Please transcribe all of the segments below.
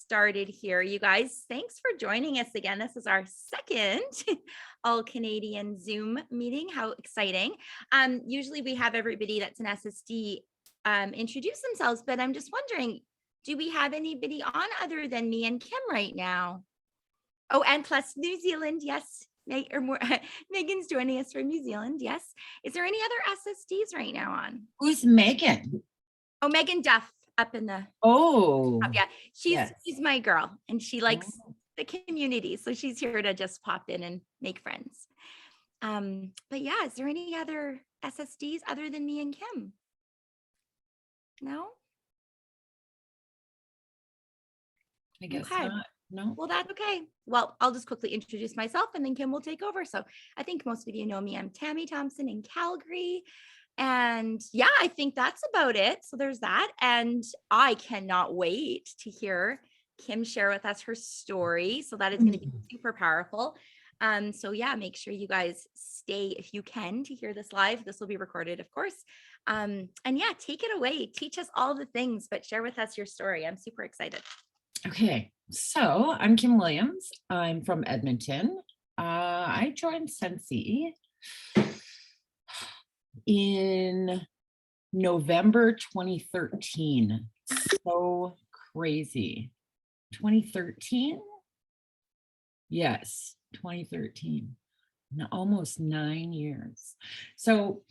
started here, you guys. Thanks for joining us again. This is our second all Canadian Zoom meeting. How exciting. Usually we have everybody that's an SSD introduce themselves, but I'm just wondering, do we have anybody on other than me and Kim right now? Oh, and plus New Zealand, yes. Megan's joining us from New Zealand, yes. Is there any other SSDs right now on? Who's Megan? Oh, Megan Duff up in the yeah, she's my girl, and she likes the community, so she's here to just pop in and make friends. But yeah, is there any other SSDs other than me and Kim? No, I guess not. No. Well, that's okay. Well, I'll just quickly introduce myself and then Kim will take over. So I think most of you know me. I'm Tammy Thompson in Calgary. And yeah, I think that's about it. So there's that. And I cannot wait to hear Kim share with us her story. So that is going to be super powerful. So yeah, make sure you guys stay if you can to hear this live. This will be recorded, of course. And yeah, take it away. Teach us all the things, but share with us your story. I'm super excited. Okay, so I'm Kim Williams. I'm from Edmonton. I joined Scentsy in November 2013. So crazy. 2013? Yes, 2013. Almost 9 years. So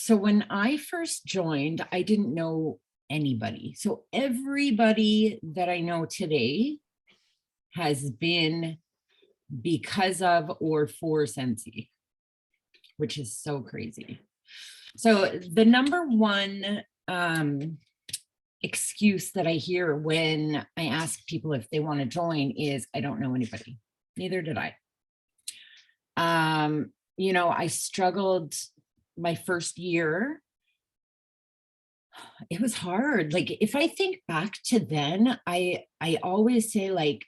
when I first joined, I didn't know anybody. So everybody that I know today has been because of or for Scentsy, which is so crazy. So the number one excuse that I hear when I ask people if they want to join is, I don't know anybody. Neither did I. I struggled my first year. It was hard. Like, if I think back to then, I always say, like,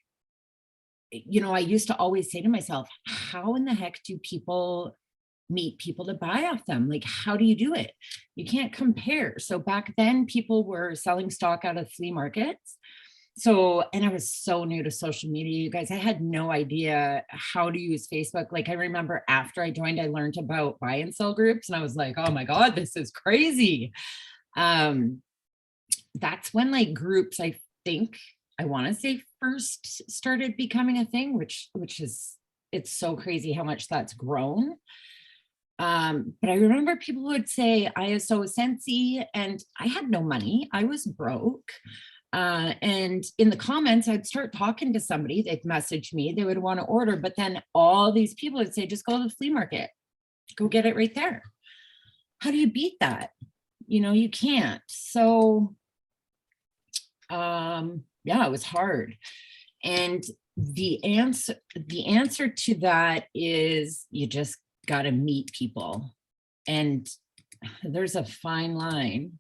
I used to always say to myself, how in the heck do people meet people to buy off them? Like, how do you do it? You can't compare. So back then people were selling stock out of flea markets. So, and I was so new to social media, you guys. I had no idea how to use Facebook. Like, I remember after I joined, I learned about buy and sell groups, and I was like, oh my God, this is crazy. That's when, like, groups, I think, I want to say, first started becoming a thing, which is, it's so crazy how much that's grown. But I remember people would say ISO Scentsy, and I had no money. I was broke. And in the comments, I'd start talking to somebody, they'd message me, they would want to order, but then all these people would say, just go to the flea market, go get it right there. How do you beat that? You can't. So, yeah, it was hard. And the answer to that is, you just got to meet people. And there's a fine line.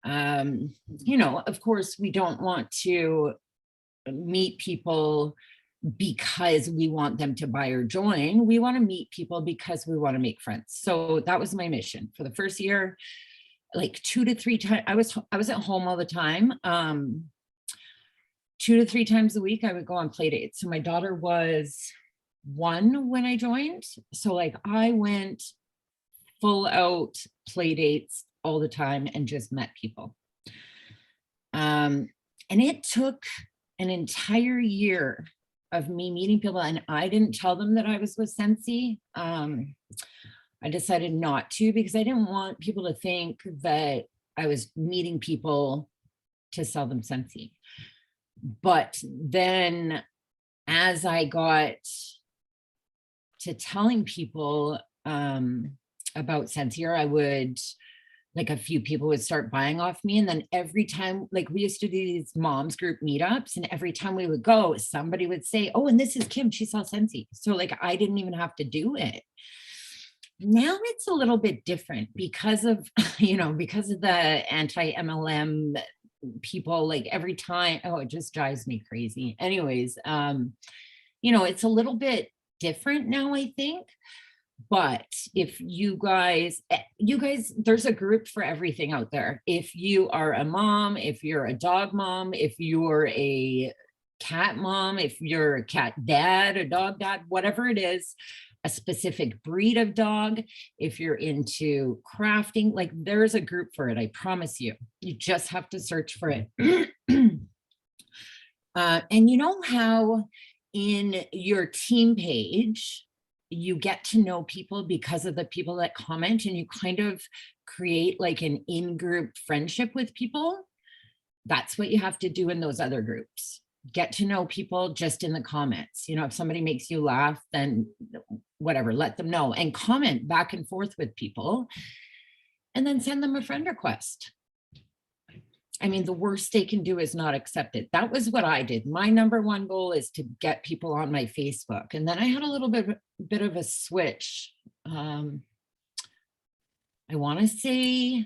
Of course, we don't want to meet people because we want them to buy or join. We want to meet people because we want to make friends. So that was my mission for the first year. Like 2 to 3 times, I was at home all the time. 2 to 3 times a week, I would go on play dates. So my daughter was 1 when I joined. So, like, I went full out play dates all the time and just met people. And it took an entire year of me meeting people, and I didn't tell them that I was with Scentsy. I decided not to, because I didn't want people to think that I was meeting people to sell them Scentsy. But then as I got to telling people about Scentsy, or I would, like, a few people would start buying off me. And then every time, like, we used to do these moms group meetups, and every time we would go, somebody would say, oh, and this is Kim, she sells Scentsy. So, like, I didn't even have to do it. Now it's a little bit different because of, because of the anti-MLM people. Like, every time, it just drives me crazy. Anyways, it's a little bit different now, I think. But if you guys, there's a group for everything out there. If you are a mom, if you're a dog mom, if you're a cat mom, if you're a cat dad, a dog dad, whatever it is, a specific breed of dog, if you're into crafting, like there's a group for it. I promise you. You just have to search for it. And you know how in your team page, you get to know people because of the people that comment, and you kind of create like an in-group friendship with people? That's what you have to do in those other groups. Get to know people just in the comments. You know, if somebody makes you laugh, then whatever, let them know and comment back and forth with people, and then send them a friend request. I mean, the worst they can do is not accept it. That was what I did. My number one goal is to get people on my Facebook. And then I had a little bit of a switch. I want to say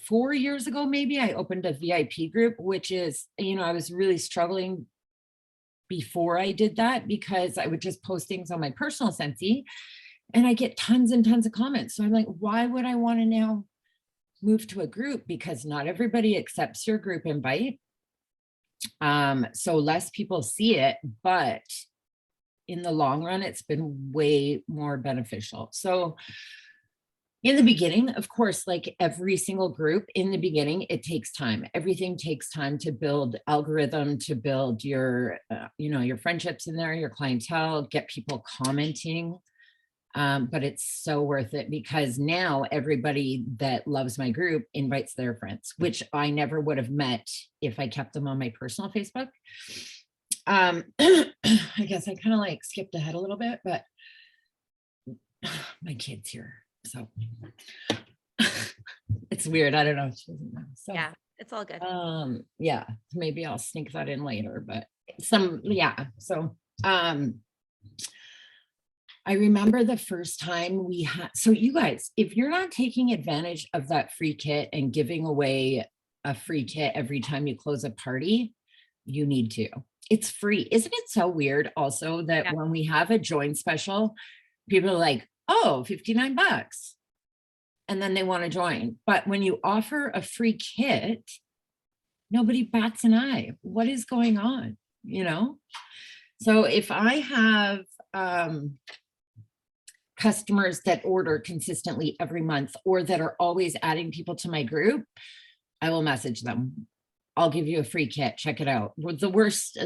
4 years ago, maybe, I opened a VIP group, which is, you know, I was really struggling before I did that because I would just post things on my personal Scentsy and I get tons and tons of comments. So I'm like, why would I want to now move to a group? Because not everybody accepts your group invite. So less people see it, but in the long run, it's been way more beneficial. So in the beginning, of course, like every single group, in the beginning, it takes time. Everything takes time to build algorithm, to build your, your friendships in there, your clientele, get people commenting. But it's so worth it because now everybody that loves my group invites their friends, which I never would have met if I kept them on my personal Facebook. I guess I kind of like skipped ahead a little bit, but my kid's here. So it's weird. I don't know. She doesn't know. So Yeah, it's all good. yeah, maybe I'll sneak that in later, but So I remember the first time we had, so you guys, if you're not taking advantage of that free kit and giving away a free kit every time you close a party, you need to. It's free. Isn't it so weird also that Yeah. when we have a join special, people are like, oh, $59. And then they want to join. But when you offer a free kit, nobody bats an eye. What is going on? So if I have customers that order consistently every month or that are always adding people to my group, I will message them. I'll give you a free kit. Check it out. The worst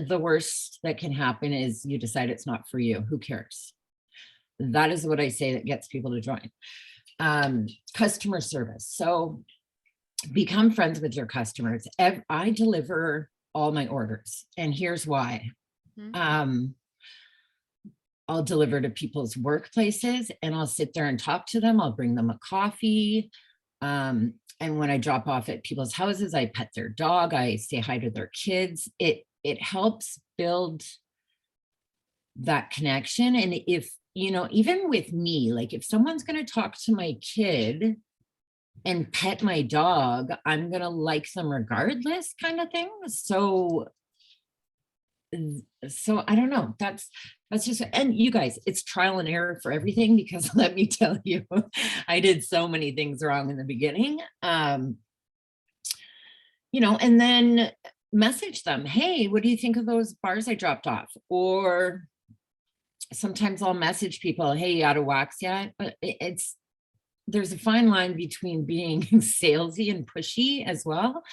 that can happen is you decide it's not for you. Who cares? That is what I say that gets people to join. Customer service. So become friends with your customers. I deliver all my orders, and here's why. I'll deliver to people's workplaces and I'll sit there and talk to them. I'll bring them a coffee. And when I drop off at people's houses, I pet their dog. I say hi to their kids. It helps build that connection. And if, even with me, like if someone's going to talk to my kid and pet my dog, I'm going to like them regardless, kind of thing. So I don't know. That's just, and you guys, it's trial and error for everything, because let me tell you, I did so many things wrong in the beginning. And then message them, hey, what do you think of those bars I dropped off? Or sometimes I'll message people, hey, you out of wax yet? But there's a fine line between being salesy and pushy as well.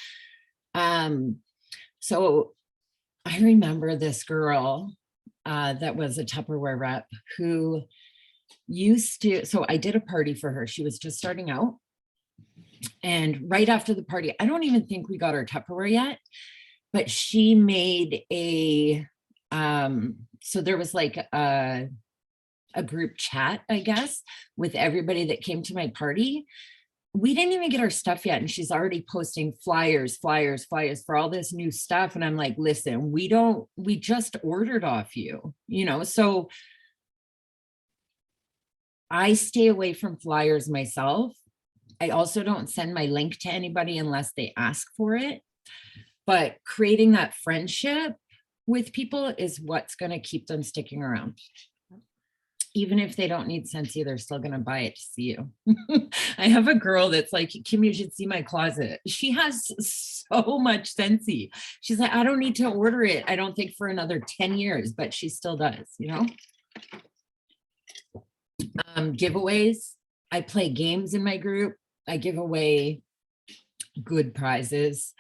So I remember this girl that was a Tupperware rep who so I did a party for her. She was just starting out. And right after the party, I don't even think we got our Tupperware yet, but she made so there was like a group chat, I guess, with everybody that came to my party. We didn't even get our stuff yet, and she's already posting flyers for all this new stuff. And I'm like, listen, we just ordered off you, so I stay away from flyers myself. I also don't send my link to anybody unless they ask for it. But creating that friendship with people is what's going to keep them sticking around. Even if they don't need Scentsy, they're still going to buy it to see you. I have a girl that's like, Kim, you should see my closet. She has so much Scentsy. She's like, I don't need to order it, I don't think, for another 10 years, but she still does, you know? Giveaways. I play games in my group. I give away good prizes.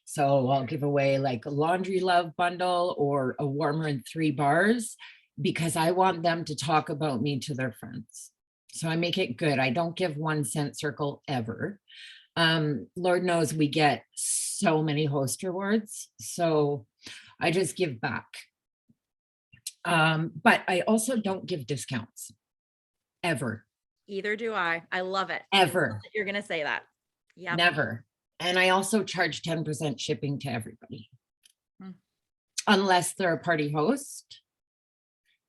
So I'll give away like a laundry love bundle or a warmer in 3 bars, because I want them to talk about me to their friends. So I make it good. I don't give 1 cent circle ever. Lord knows we get so many host rewards. So I just give back. But I also don't give discounts ever. Either do I. I love it. Ever. You're going to say that. Yeah. Never. And I also charge 10% shipping to everybody. Hmm. Unless they're a party host.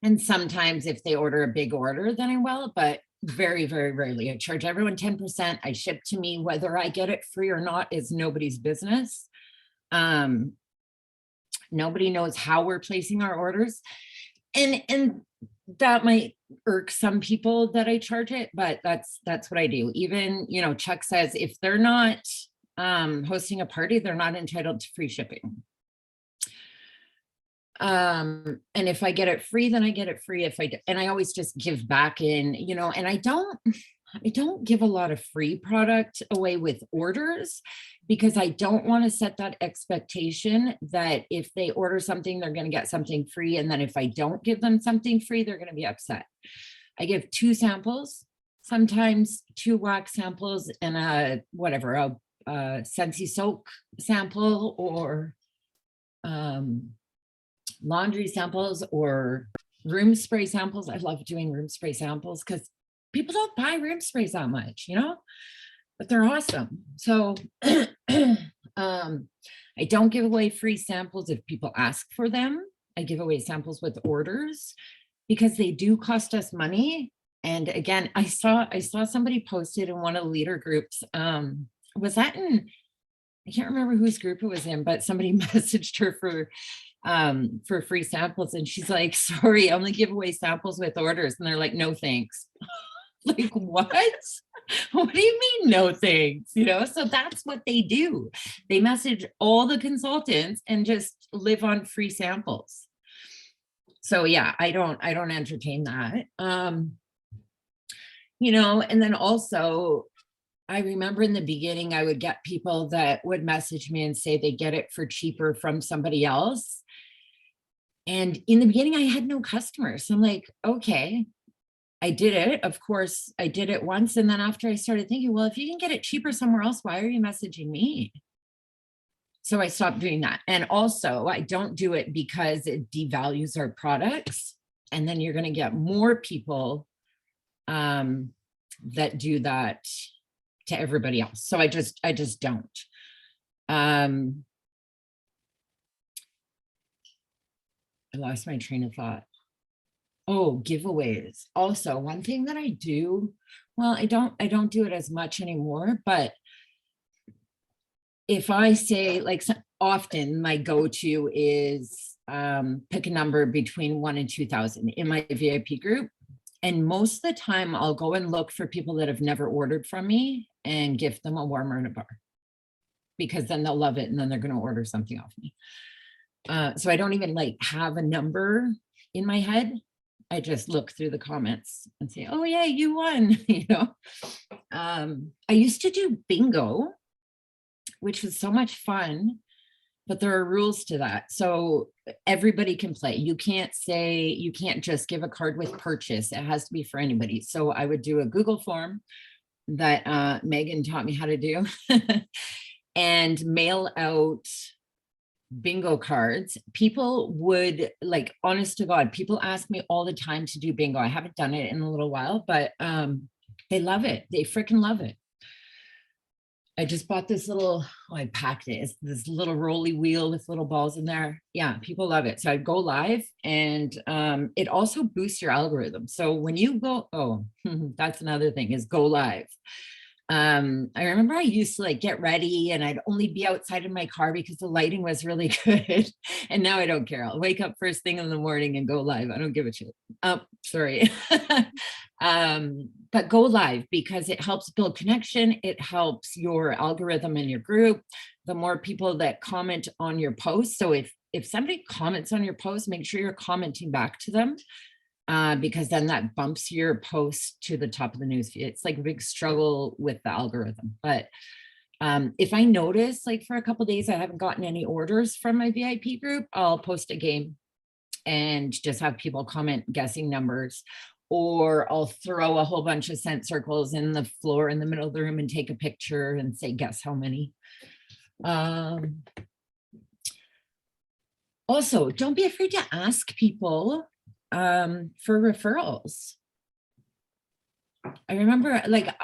And sometimes if they order a big order, then I will, but very, very rarely. I charge everyone 10%. I ship to me. Whether I get it free or not is nobody's business. Nobody knows how we're placing our orders. And that might irk some people that I charge it, but that's what I do. Even, you know, Chuck says if they're not hosting a party, they're not entitled to free shipping. And if I get it free, then I get it free. And I always just give back in, you know, and I don't give a lot of free product away with orders, because I don't want to set that expectation that if they order something, they're going to get something free. And then if I don't give them something free, they're going to be upset. I give 2 samples, sometimes 2 wax samples, and a Scentsy soak sample, or laundry samples, or room spray samples. I love doing room spray samples because people don't buy room sprays that much, you know, but they're awesome. So I don't give away free samples if people ask for them. I give away samples with orders because they do cost us money. And again, I saw somebody posted in one of the leader groups. Was that in, I can't remember whose group it was in, but somebody messaged her for free samples, and she's like, sorry, I only give away samples with orders. And they're like, no thanks. Like, what? What do you mean no thanks? You know, so that's what they do. They message all the consultants and just live on free samples. So yeah, I don't entertain that. You know, and then also I remember in the beginning, I would get people that would message me and say they get it for cheaper from somebody else. And in the beginning, I had no customers. So I'm like, okay, I did it. Of course, I did it once. And then after I started thinking, well, if you can get it cheaper somewhere else, why are you messaging me? So I stopped doing that. And also, I don't do it because it devalues our products. And then you're going to get more people that do that to everybody else. So I just don't. I lost my train of thought. Oh, giveaways. Also, one thing that I do, well, I don't do it as much anymore, but if I say, like, often my go-to is pick a number between 1 and 2,000 in my VIP group. And most of the time I'll go and look for people that have never ordered from me and gift them a warmer and a bar, because then they'll love it and then they're going to order something off me. So I don't even like have a number in my head. I just look through the comments and say, oh yeah, you won. You know, I used to do bingo, which was so much fun, but there are rules to that. So everybody can play. You can't just give a card with purchase. It has to be for anybody. So I would do a Google form that Megan taught me how to do and mail out bingo cards. People would, like, honest to God, people ask me all the time to do bingo. I haven't done it in a little while, but they love it. They freaking love it. I just bought this little, I packed it. It's this little rolly wheel with little balls in there. Yeah, people love it. So I go live, and it also boosts your algorithm. So when you go, oh, that's another thing, is go live. I remember I used to like get ready and I'd only be outside in my car because the lighting was really good. And now I don't care. I'll wake up first thing in the morning and go live. I don't give a shit. Oh, sorry. But go live because it helps build connection. It helps your algorithm in your group. The more people that comment on your post. So if somebody comments on your post, make sure you're commenting back to them. Because then that bumps your post to the top of the newsfeed. It's like a big struggle with the algorithm. But if I notice like for a couple of days I haven't gotten any orders from my VIP group, I'll post a game and just have people comment guessing numbers. Or I'll throw a whole bunch of scent circles in the floor in the middle of the room and take a picture and say, guess how many. Also, don't be afraid to ask people for referrals. I remember like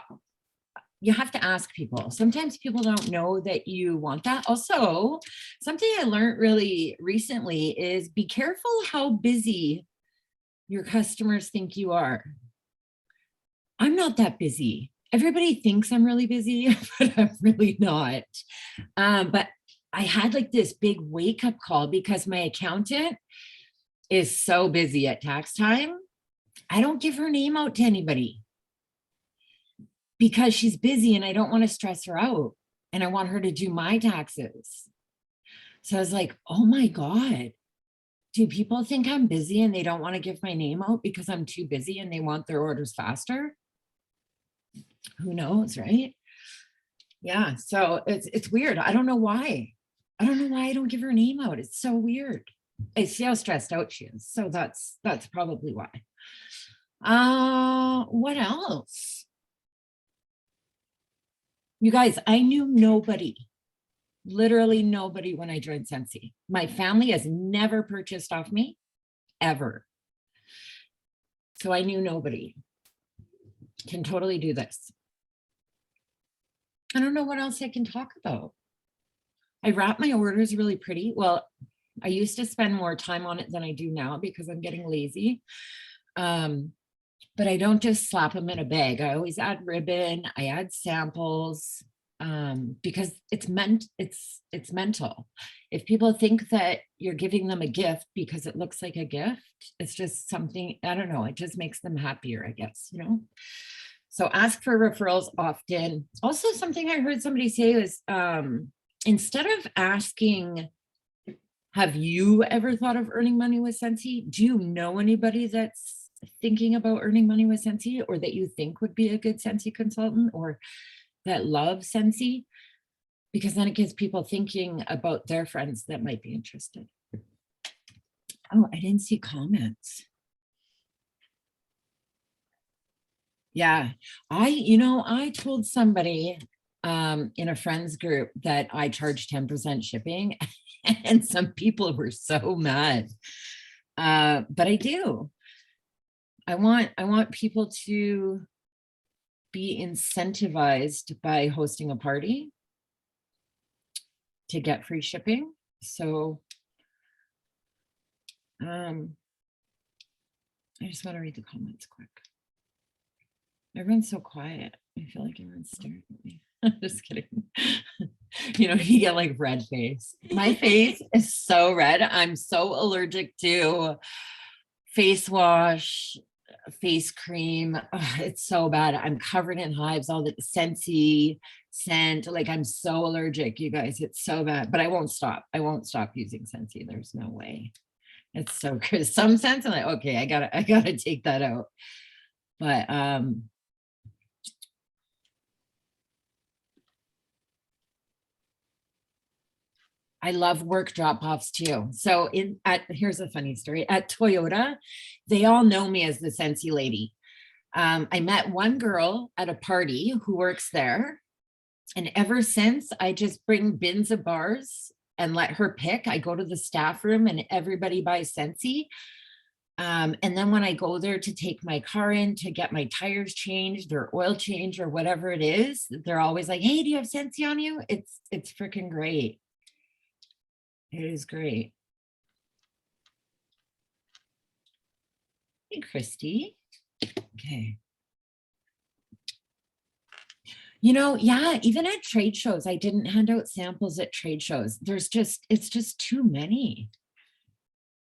you have to ask people. Sometimes people don't know that you want that. Also, something I learned really recently is be careful how busy your customers think you are. I'm not that busy. Everybody thinks I'm really busy, but I'm really not. But I had like this big wake up call because my accountant is so busy at tax time. I don't give her name out to anybody because she's busy and I don't want to stress her out and I want her to do my taxes. So I was like, oh my God, do people think I'm busy and they don't want to give my name out because I'm too busy and they want their orders faster? Who knows, right? Yeah, so it's weird. I don't know why. I don't know why I don't give her name out. It's so weird. I see how stressed out she is. So that's probably why. What else? You guys, I knew nobody, literally nobody when I joined Scentsy. My family has never purchased off me, ever. So I knew nobody. Can totally do this. I don't know what else I can talk about. I wrap my orders really pretty. Well, I used to spend more time on it than I do now because I'm getting lazy. But I don't just slap them in a bag. I always add ribbon, I add samples, because it's mental. If people think that you're giving them a gift because it looks like a gift, it's just something, I don't know, it just makes them happier, I guess, you know? So ask for referrals often. Also, something I heard somebody say is, instead of asking, have you ever thought of earning money with Scentsy? Do you know anybody that's thinking about earning money with Scentsy or that you think would be a good Scentsy consultant or that love Scentsy? Because then it gets people thinking about their friends that might be interested. Oh, I didn't see comments. Yeah, I told somebody in a friends group that I charge 10% shipping and some people were so mad. But I do. I want people to be incentivized by hosting a party to get free shipping. So I just want to read the comments quick. Everyone's so quiet. I feel like everyone's staring at me. Just kidding. You get like red face. My face is so red. I'm so allergic to face wash, face cream. Ugh, it's so bad. I'm covered in hives, all the Scentsy scent. Like I'm so allergic, you guys. It's so bad, but I won't stop. I won't stop using Scentsy. There's no way. It's so good. Some scents, I'm like, okay, I gotta take that out. But I love work drop-offs too. So here's a funny story. At Toyota, they all know me as the Scentsy lady. I met one girl at a party who works there. And ever since, I just bring bins of bars and let her pick. I go to the staff room and everybody buys Scentsy. And then when I go there to take my car in to get my tires changed or oil change or whatever it is, they're always like, hey, do you have Scentsy on you? It's freaking great. It is great. Hey, Christy. Okay. Yeah, even at trade shows, I didn't hand out samples at trade shows. It's just too many.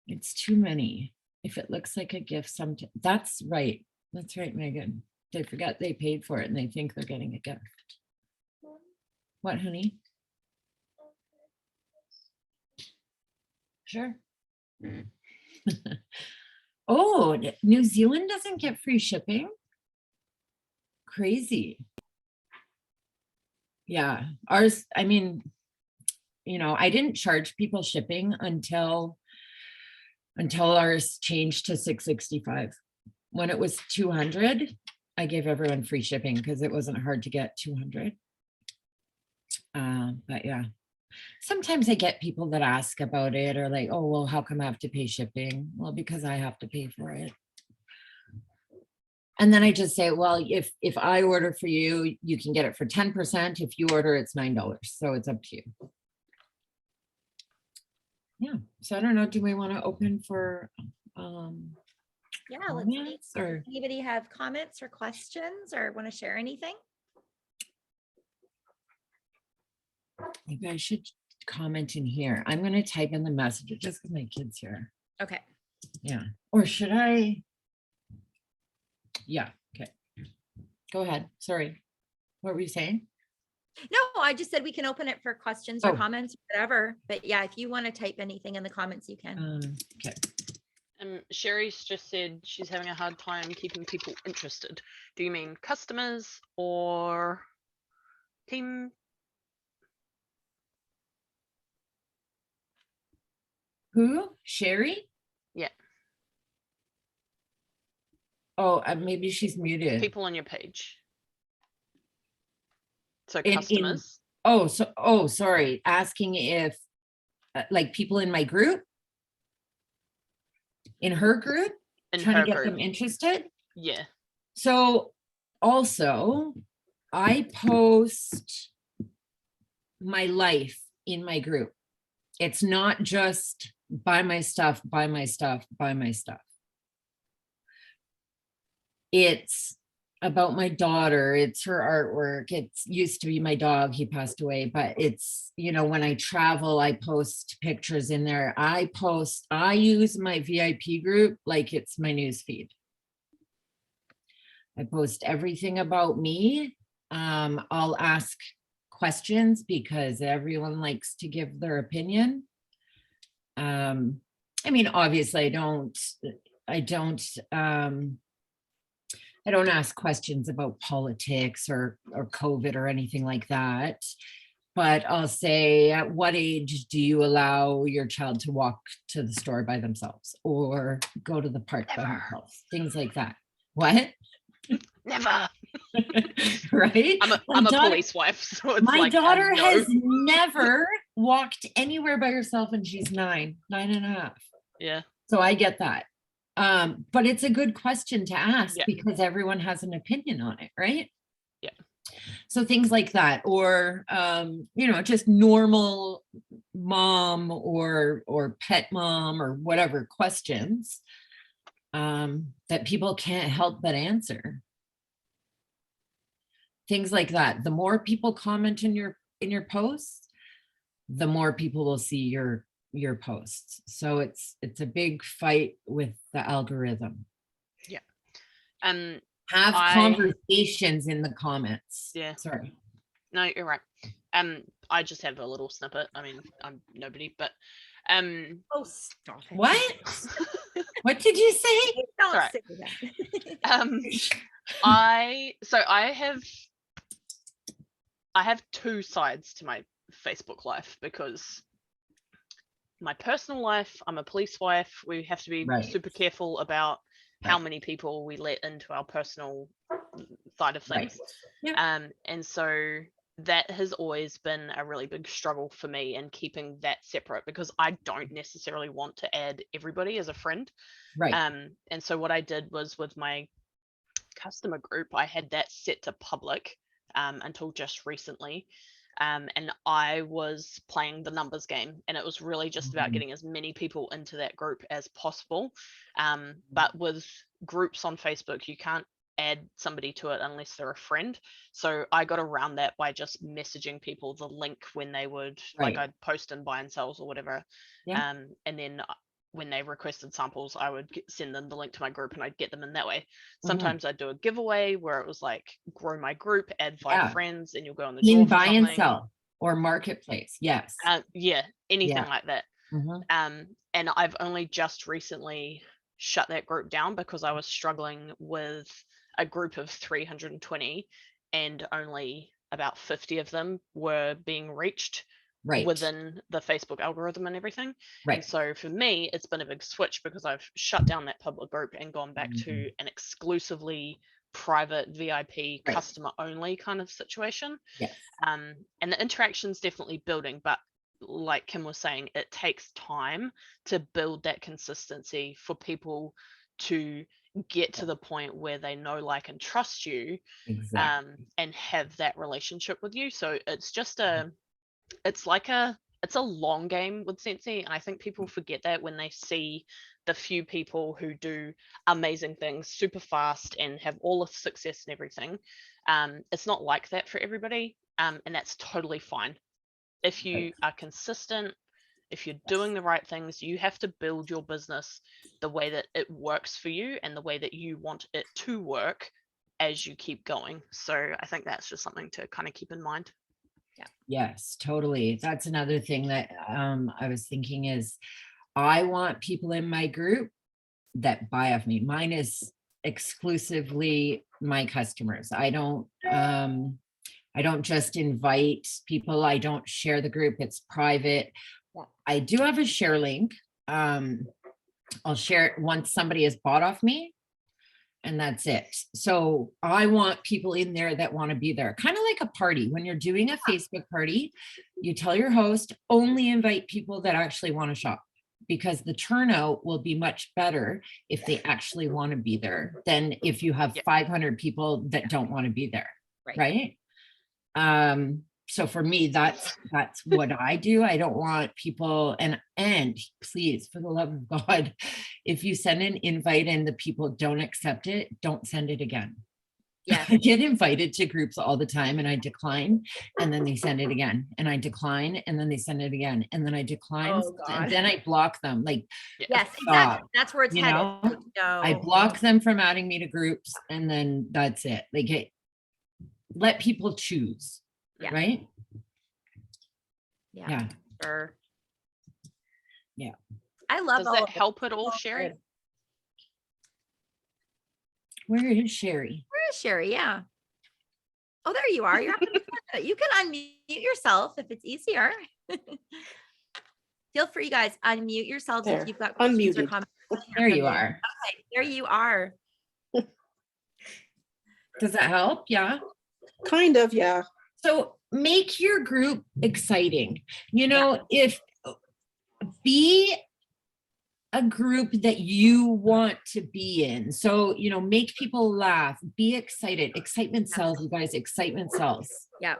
It's too many. If it looks like a gift, that's right. That's right, Megan. They forget they paid for it and they think they're getting a gift. What, honey? Sure. Oh, New Zealand doesn't get free shipping. Crazy. Yeah, ours, I mean, I didn't charge people shipping until ours changed to 665. When it was 200, I gave everyone free shipping because it wasn't hard to get 200. But yeah, sometimes I get people that ask about it or like, oh, well, how come I have to pay shipping? Well, because I have to pay for it. And then I just say, well, if I order for you, you can get it for 10%. If you order, it's $9. So it's up to you. Yeah. So I don't know. Do we want to open for Yeah, comments or anybody have comments or questions or want to share anything? maybe I should comment in here. I'm going to type in the message just because my kid's here. Okay. Yeah. Or should I? Yeah. Okay. Go ahead. Sorry. What were you saying? No, I just said we can open it for questions or Oh. comments, whatever. But yeah, if you want to type anything in the comments, you can. Okay. Sherry's just said she's having a hard time keeping people interested. Do you mean customers or team? Who? Sherry? Yeah. Oh, maybe she's muted. People on your page. So In- customers. Sorry. Asking if like people in my group, in her group, trying to get them interested. Yeah. So also, I post my life in my group. It's not just buy my stuff, buy my stuff, buy my stuff. It's about my daughter. It's her artwork. It's used to be my dog. He passed away, but it's, when I travel, I post pictures in there. I use my VIP group like it's my news feed. I post everything about me. I'll ask questions because everyone likes to give their opinion. Obviously I don't ask questions about politics or COVID or anything like that. But I'll say, at what age do you allow your child to walk to the store by themselves or go to the park by themselves? Things like that. What? Never. Right? I'm a police wife, so it's my daughter no. has never walked anywhere by herself, and she's 9.5. Yeah. So I get that. But it's a good question to ask because everyone has an opinion on it, right? Yeah. So things like that, or just normal mom or pet mom or whatever questions that people can't help but answer. Things like that. The more people comment in your posts, the more people will see your posts. So it's a big fight with the algorithm. Yeah. Have conversations in the comments. Yeah. Sorry. No, you're right. I just have a little snippet. I mean, I'm nobody, but oh, stop it. What? What did you say? Don't right. say that. I have two sides to my Facebook life because my personal life, I'm a police wife. We have to be super careful about how many people we let into our personal side of things. Right. Yeah. And so that has always been a really big struggle for me in keeping that separate because I don't necessarily want to add everybody as a friend. Right. And so what I did was with my customer group, I had that set to public until just recently. And I was playing the numbers game, and it was really just about getting as many people into that group as possible. But with groups on Facebook, you can't add somebody to it unless they're a friend. So I got around that by just messaging people the link when they would, like, I'd post in buy and sells or whatever. And then when they requested samples, I would send them the link to my group and I'd get them in that way. Sometimes I'd do a giveaway where it was like, grow my group, add 5 friends, and you'll go on the draw for buy something. and sell or marketplace. Yes. Anything like that. And I've only just recently shut that group down because I was struggling with a group of 320 and only about 50 of them were being reached within the Facebook algorithm and everything. And so for me, it's been a big switch because I've shut down that public group and gone back to an exclusively private VIP customer only kind of situation. And the interaction's definitely building, but like Kim was saying, it takes time to build that consistency for people to get to the point where they know, like, and trust you, and have that relationship with you. So it's just it's a long game with Scentsy, and I think people forget that when they see the few people who do amazing things super fast and have all the success and everything. It's not like that for everybody, and that's totally fine. If you are consistent, if you're doing the right things, you have to build your business the way that it works for you and the way that you want it to work as you keep going. So I think that's just something to kind of keep in mind. Yes, totally. That's another thing that I was thinking is I want people in my group that buy off me. Mine is exclusively my customers. I don't just invite people. I don't share the group. It's private. I do have a share link. I'll share it once somebody has bought off me, and that's it. So I want people in there that want to be there. Kind of like a party. When you're doing a Facebook party, you tell your host, only invite people that actually want to shop, because the turnout will be much better if they actually want to be there than if you have 500 people that don't want to be there. Right. So for me, that's what I do. I don't want people, and please, for the love of God, if you send an invite and the people don't accept it, don't send it again. I get invited to groups all the time and I decline, and then they send it again, and I decline, and then they send it again, and then I decline, and then I block them. Like, exactly. That's where it's headed. No. I block them from adding me to groups, and then that's it. Like, let people choose. Right? Yeah. Sure. Yeah. I love. Does that help at all, Sherry? Where is Sherry? Where is Sherry? Yeah. Oh, there you are. You're you can unmute yourself if it's easier. Feel free, guys. Unmute yourselves if you've got questions or comments. There you are. Okay, there you are. Does that help? Yeah. Kind of, yeah. So make your group exciting. If be a group that you want to be in. So, make people laugh, be excited. Excitement sells, you guys. Excitement sells. Yeah.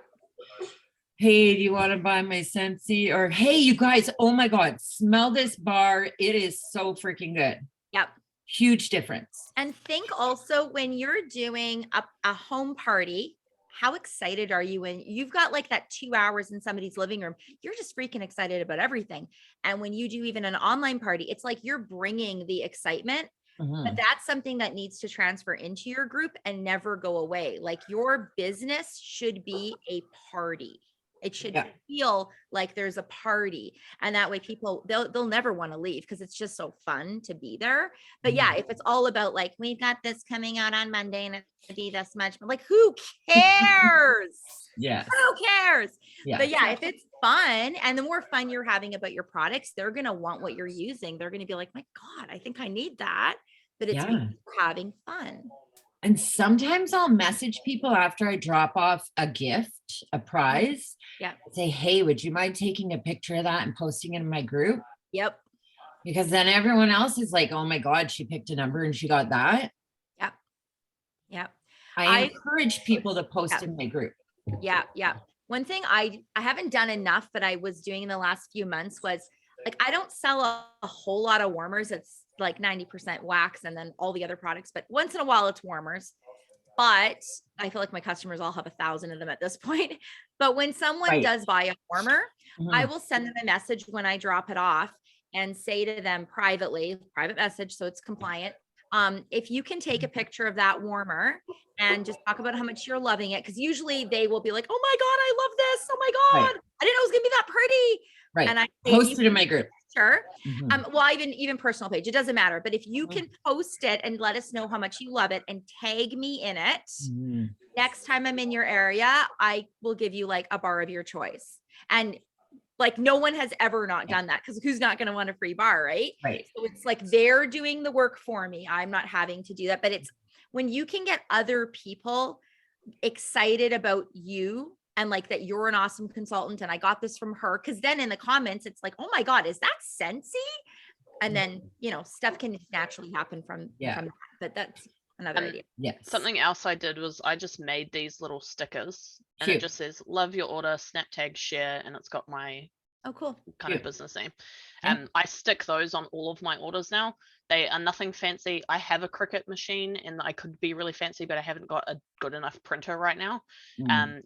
Hey, do you want to buy my Scentsy? Or, hey, you guys, oh my God, smell this bar. It is so freaking good. Yep. Huge difference. And think also when you're doing a home party, how excited are you when you've got like that 2 hours in somebody's living room? You're just freaking excited about everything. And when you do even an online party, it's like you're bringing the excitement, but that's something that needs to transfer into your group and never go away. Like, your business should be a party. It should feel like there's a party, and that way people they'll never want to leave because it's just so fun to be there. But if it's all about like, we've got this coming out on Monday and it's gonna be this much, but like, who cares? Who cares? But if it's fun, and the more fun you're having about your products, they're gonna want what you're using. They're gonna be like, my God, I think I need that. But it's because you're having fun. And sometimes I'll message people after I drop off a gift, a prize. Say, hey, would you mind taking a picture of that and posting it in my group? Yep. Because then everyone else is like, oh my God, she picked a number and she got that. Yep. I encourage people to post in my group. Yeah. One thing I haven't done enough, but I was doing in the last few months was, like, I don't sell a whole lot of warmers. It's like 90% wax and then all the other products, but once in a while it's warmers. But I feel like my customers all have 1,000 of them at this point. But when someone does buy a warmer, I will send them a message when I drop it off and say to them privately, private message, so it's compliant. If you can take a picture of that warmer and just talk about how much you're loving it, because usually they will be like, oh my God, I love this. Oh my God, I didn't know it was gonna be that pretty. Right. And I post it in my group. Sure. Well, even personal page, it doesn't matter. But if you can post it and let us know how much you love it and tag me in it, next time I'm in your area, I will give you like a bar of your choice. And like no one has ever not done that, because who's not going to want a free bar, right? Right. So it's like they're doing the work for me. I'm not having to do that. But it's when you can get other people excited about you and like that you're an awesome consultant and I got this from her, because then in the comments it's like, oh my God, is that Scentsy? And then stuff can naturally happen from that. But that's another idea. Yes. Something else I did was I just made these little stickers and it just says love your order, snap tag, share, and it's got my kind of business name. I stick those on all of my orders now. They are nothing fancy. I have a Cricut machine and I could be really fancy, but I haven't got a good enough printer right now.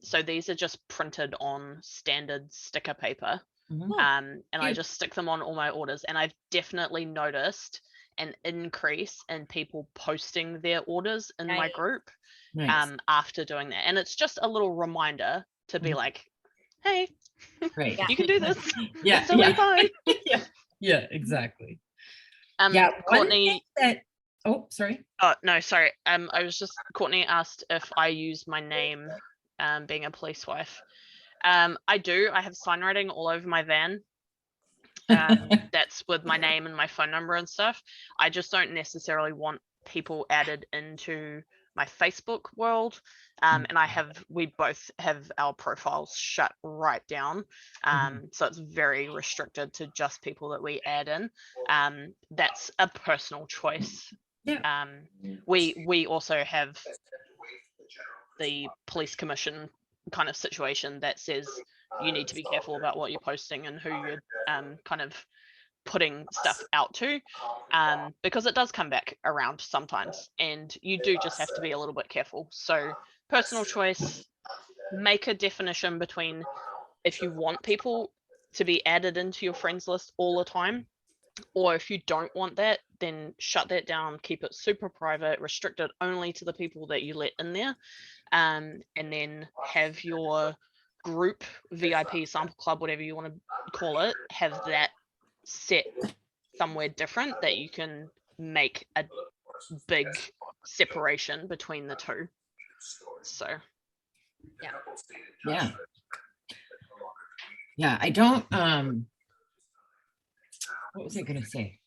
So these are just printed on standard sticker paper. And I just stick them on all my orders, and I've definitely noticed an increase in people posting their orders in my group after doing that. And it's just a little reminder to be like, hey, you can do this. It's totally fine. Yeah, exactly. Courtney. Sorry. Oh no, sorry. I was just, Courtney asked if I use my name, being a police wife. I do. I have sign writing all over my van. That's with my name and my phone number and stuff. I just don't necessarily want people added into my Facebook world. And we both have our profiles shut right down. So it's very restricted to just people that we add in. That's a personal choice. We also have the police commission kind of situation that says you need to be careful about what you're posting and who you're kind of putting stuff out to, because it does come back around sometimes, and you do just have to be a little bit careful. So personal choice, make a definition between if you want people to be added into your friends list all the time, or if you don't want that, then shut that down, keep it super private, restrict it only to the people that you let in there, and then have your group, VIP, sample club, whatever you want to call it, have that set somewhere different that you can make a big separation between the two. So yeah, I don't what was I gonna say?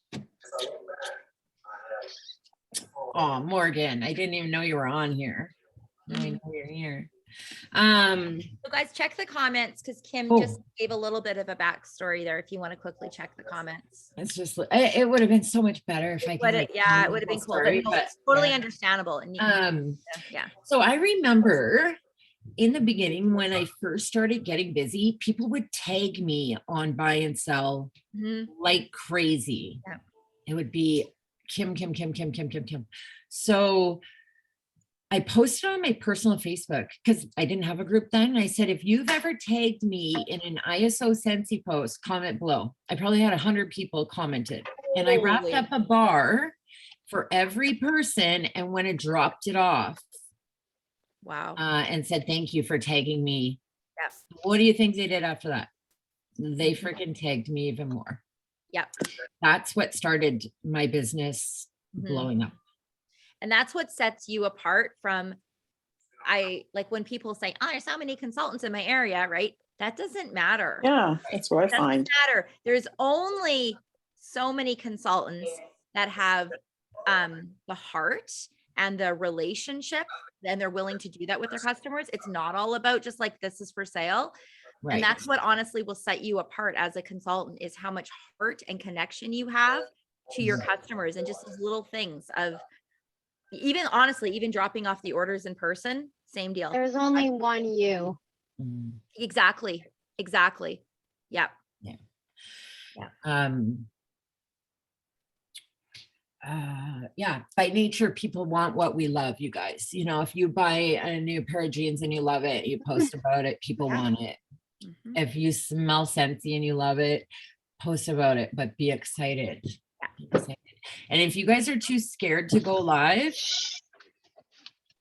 Oh, Morgan, I didn't even know you were on here. I know you're here. So guys, check the comments, because Kim just gave a little bit of a backstory there. If you want to quickly check the comments, it's just it would have been so much better if I could. It would have been cool, but it's totally understandable. And so I remember in the beginning when I first started getting busy, people would tag me on buy and sell like crazy. It would be Kim. So I posted on my personal Facebook, because I didn't have a group then. I said, if you've ever tagged me in an ISO Scentsy post, comment below. I probably had 100 people commented. And I wrapped up a bar for every person and went and dropped it off. Wow. And said, thank you for tagging me. Yes. What do you think they did after that? They freaking tagged me even more. Yep. That's what started my business blowing up. And that's what sets you apart from, like when people say, oh, there's so many consultants in my area, right? That doesn't matter. Yeah, that's what I find. Doesn't matter. There's only so many consultants that have the heart and the relationship, and they're willing to do that with their customers. It's not all about just like, this is for sale. Right. And that's what honestly will set you apart as a consultant, is how much heart and connection you have to your customers, and just these little things of, even honestly, even dropping off the orders in person, same deal. There's only one you. Exactly. Yeah. yeah, by nature, people want what we love, you guys. You know, if you buy a new pair of jeans and you love it, you post about it, people want it. Mhm. If you smell Scentsy and you love it, post about it, but be excited. Be excited. And if you guys are too scared to go live,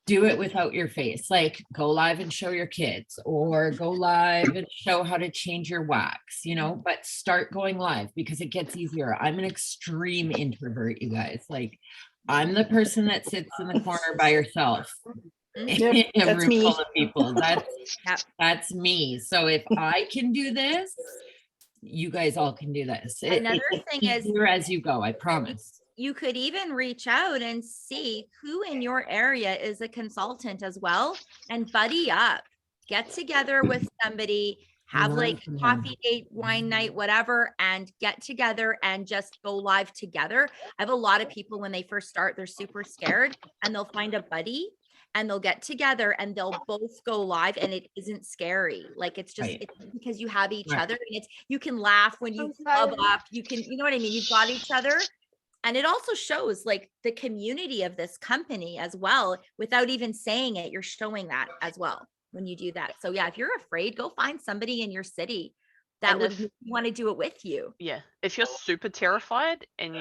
do it without your face. Like, go live and show your kids, or go live and show how to change your wax, you know, but start going live because it gets easier. I'm an extreme introvert, you guys. Like, I'm the person that sits in the corner by herself in a that's room me. full of people. Yep. That's me. So if I can do this, you guys all can do this. Another thing is, easier as you go, I promise. you could even reach out and see who in your area is a consultant as well, and buddy up, get together with somebody, have Learn like from a them. coffee date, wine night, whatever, and get together and just go live together. I have a lot of people when they first start, they're super scared, and they'll find a buddy and they'll get together and they'll both go live, and it isn't scary. Like, it's just, Right. it's because you have each Right. other, and it's, you can laugh when you club up, you can, you know what I mean? You've got each other. And it also shows like the community of this company as well. Without even saying it, you're showing that as well when you do that. So yeah, if you're afraid, go find somebody in your city that And would want to do it with you. Yeah, if you're super terrified and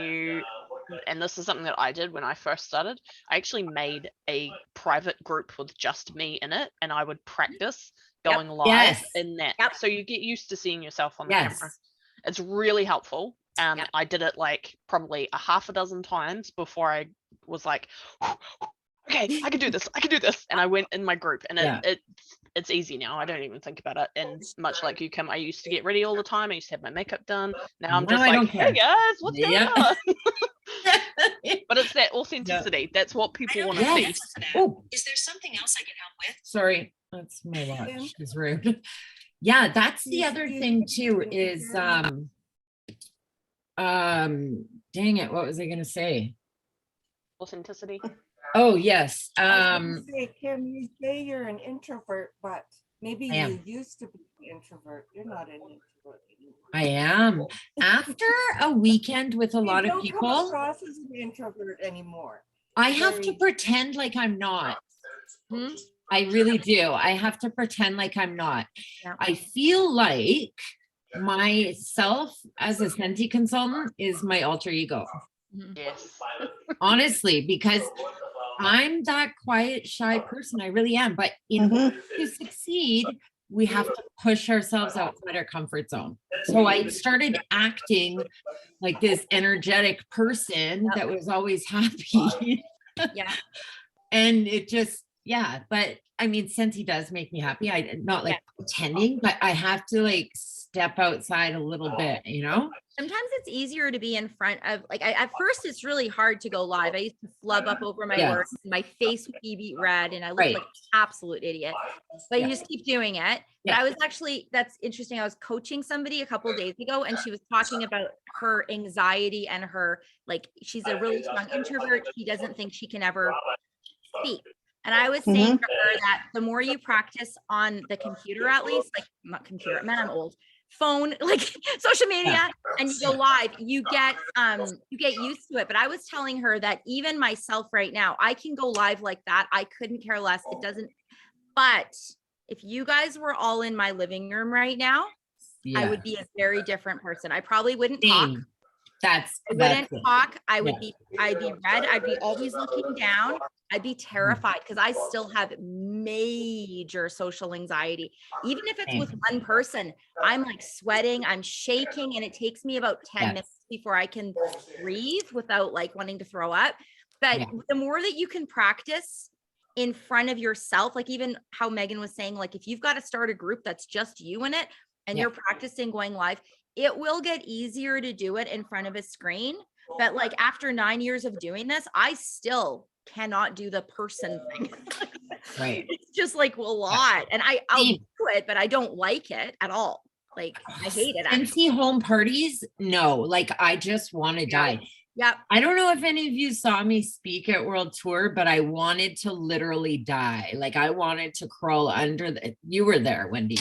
this is something that I did when I first started, I actually made a private group with just me in it, and I would practice Yep. going live Yes. in that. Yep. So you get used to seeing yourself on the Yes. camera. It's really helpful. Yep. I did it like probably a half a dozen times before I was like, okay, I can do this. I can do this. And I went in my group, and Yeah. it's easy now. I don't even think about it. And much like you, Kim, I used to get ready all the time. I used to have my makeup done. Now I'm Now just I like, don't hey care. guys, what's going Yeah. on? But it's that authenticity. That's what people want to see. Yes. Oh, Is there something else I can help with? sorry. That's my watch. It's rude. Yeah, that's the other thing too, is dang it, what was I gonna say? Authenticity. Oh, yes. Say, Kim, you say you're an introvert, but maybe I am. you used to be an introvert. You're not an introvert anymore. I am. After a weekend with a lot You of don't come people, across as an introvert anymore. I have to very- pretend like I'm not. Hmm? I really do. I have to pretend like I'm not. Yeah. I feel like myself as a Scentsy consultant is my alter ego. Yes. Honestly, because I'm that quiet, shy person. I really am. But in order to succeed, we have to push ourselves outside our comfort zone. So I started acting like this energetic person that was always happy. Yeah. And it just, yeah. But I mean, Scentsy does make me happy. I not like pretending, but I have to like step outside a little bit, you know? Sometimes it's easier to be in front of, like, at first it's really hard to go live. I used to flub up over my Yes. work, and my face would be beet red, and I looked Right. like an absolute idiot. But you just keep doing it. But Yeah. I was actually, that's interesting. I was coaching somebody a couple of days ago, and she was talking about her anxiety and her, like, she's a really strong introvert. She doesn't think she can ever speak. And I was saying to her that the more you practice on the computer, at least, like, not computer, man, I'm old, phone, like social media, and you go live, you get used to it. But I was telling her that even myself right now, I can go live like that. I couldn't care less. It doesn't, but if you guys were all in my living room right now, I Yeah. would be a very different person. I probably wouldn't talk. Same. That's I wouldn't it. talk. I would Yeah. I'd be red. I'd be always looking down. I'd be terrified because I still have major social anxiety. Even if it's with Same. one person, I'm like sweating, I'm shaking, and it takes me about 10 Yes. minutes before I can breathe without like wanting to throw up. But Yeah. the more that you can practice in front of yourself, like even how Megan was saying, like if you've got to start a group that's just you in it and Yeah. you're practicing going live, it will get easier to do it in front of a screen. But like after 9 years of doing this, I still cannot do the person thing. Right. It's just like a lot. And I'll Same. do it, but I don't like it at all. Like I hate it. actually. Scentsy home parties, no, like I just want to die. Yep. I don't know if any of you saw me speak at World Tour, but I wanted to literally die. Like I wanted to crawl under you were there, Wendy.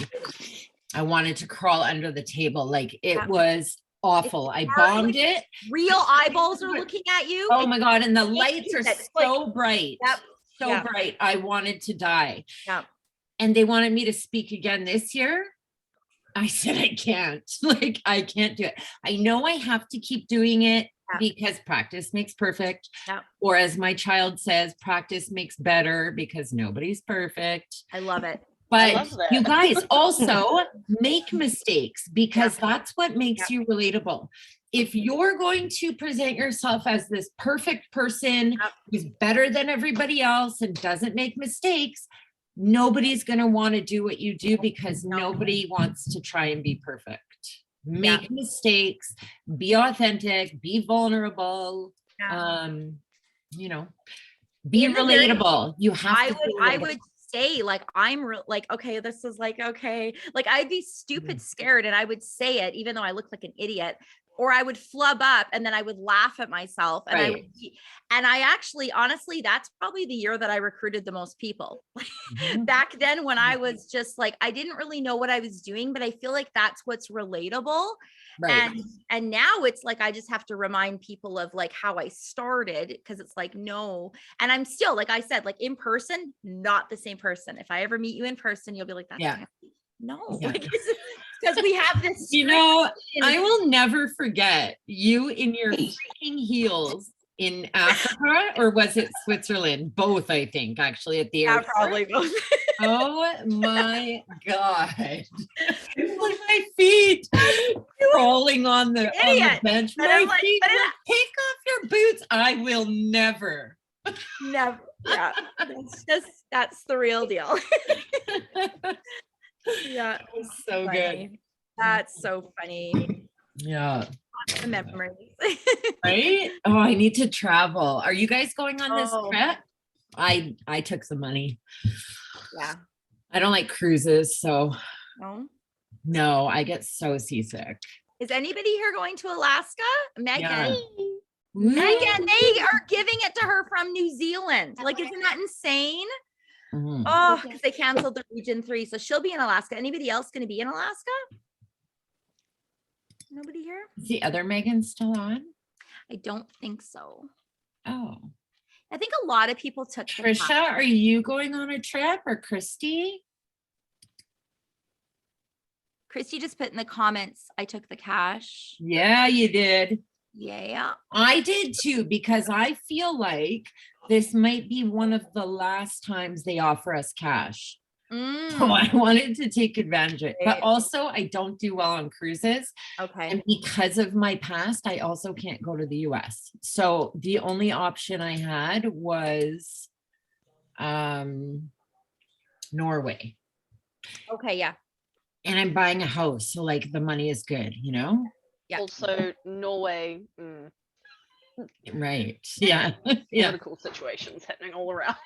I wanted to crawl under the table. Like it Yeah. was awful. I dark, bombed it. Real eyeballs are looking at you. Oh my God. And the It's lights are it's like- so bright. Yep. So Yep. bright. I wanted to die. Yep. And they wanted me to speak again this year. I said, I can't. Like, I can't do it. I know I have to keep doing it because practice makes perfect. Yep. Or as my child says, practice makes better because nobody's perfect. I love it. I But love that. you guys also make mistakes because that's what makes you relatable. If you're going to present yourself as this perfect person who's better than everybody else and doesn't make mistakes, nobody's going to want to do what you do because nobody wants to try and be perfect. Make mistakes, be authentic, be vulnerable, you know, be relatable. You have to be relatable. I would say like, like, okay, this is like, okay. Like I'd be stupid scared and I would say it even though I look like an idiot. Or I would flub up and then I would laugh at myself. And I actually, honestly, that's probably the year that I recruited the most people. Back then when I was just like, I didn't really know what I was doing, but I feel like that's what's relatable. And now it's like, I just have to remind people of like how I started because it's like, no. And I'm still, like I said, like in person, not the same person. If I ever meet you in person, you'll be like, that's no, because we have this, you know, I will never forget you in your freaking heels in Africa, or was it Switzerland? Both, I think, actually, at the airport. Probably both. Oh my God. Like my feet crawling on the bench. My feet, take off your boots. I will never. Never. Yeah. That's the real deal. Yeah. It's so good. That's so funny. Yeah. The memories. Right? Oh, I need to travel. Are you guys going on this trip? I took some money. Yeah. I don't like cruises, so no, I get so seasick. Is anybody here going to Alaska? Megan. Yeah. Megan, they are giving it to her from New Zealand. Like, isn't that insane? Oh, because they canceled the Region 3. So she'll be in Alaska. Anybody else going to be in Alaska? Nobody here? Is the other Megan still on? I don't think so. Oh. I think a lot of people took Trisha, are you going on a trip, or Christy? Christy just put in the comments, I took the cash. Yeah, you did. Yeah. I did too, because I feel like this might be one of the last times they offer us cash. So I wanted to take advantage of it. But also I don't do well on cruises. Okay. And because of my past, I also can't go to the US. So the only option I had was Norway. Okay, yeah. And I'm buying a house. So like the money is good, you know? Yeah. Also, Norway. Right. Yeah. Political situations happening all around.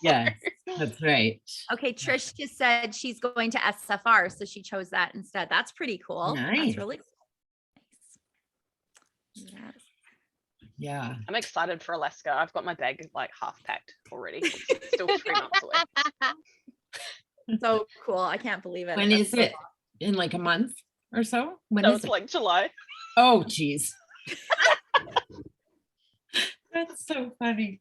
Yes, that's right. Okay, Trish just said she's going to SFR, so she chose that instead. That's pretty cool. Nice. That's really cool. Nice. Yes. Yeah. I'm excited for Alaska. I've got my bag like half packed already. It's still 3 months away. So cool. I can't believe it. When is it? In like a month or so? When No, is it's it? like July. Oh, geez. That's so funny.